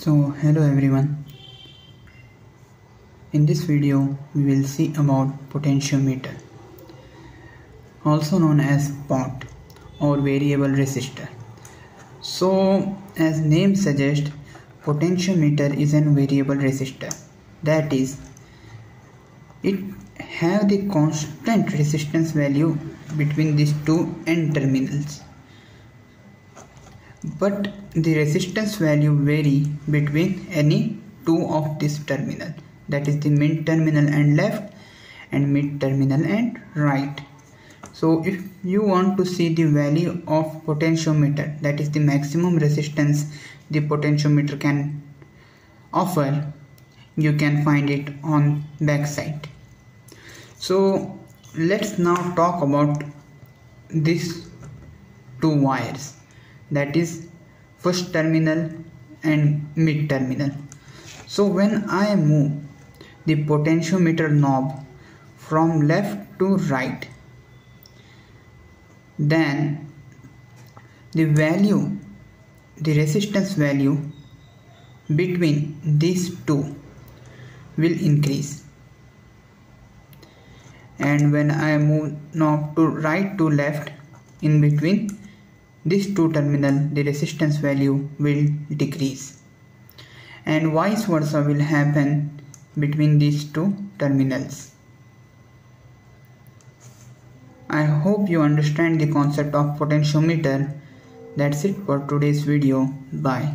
Hello everyone. In this video we will see about potentiometer, also known as pot or variable resistor. As name suggests, potentiometer is a variable resistor. That is, it have the constant resistance value between these two end terminals. But the resistance value vary between any two of this terminal, that is the mid terminal and left and mid terminal and right. So if you want to see the value of potentiometer, that is the maximum resistance the potentiometer can offer, you can find it on back side. So let's now talk about these two wires, that is first terminal and mid terminal. So when I move the potentiometer knob from left to right, then the resistance value between these two will increase, and when I move knob to right to left, in between these two terminals, the resistance value will decrease, and vice versa will happen between these two terminals. I hope you understand the concept of potentiometer. That's it for today's video. Bye.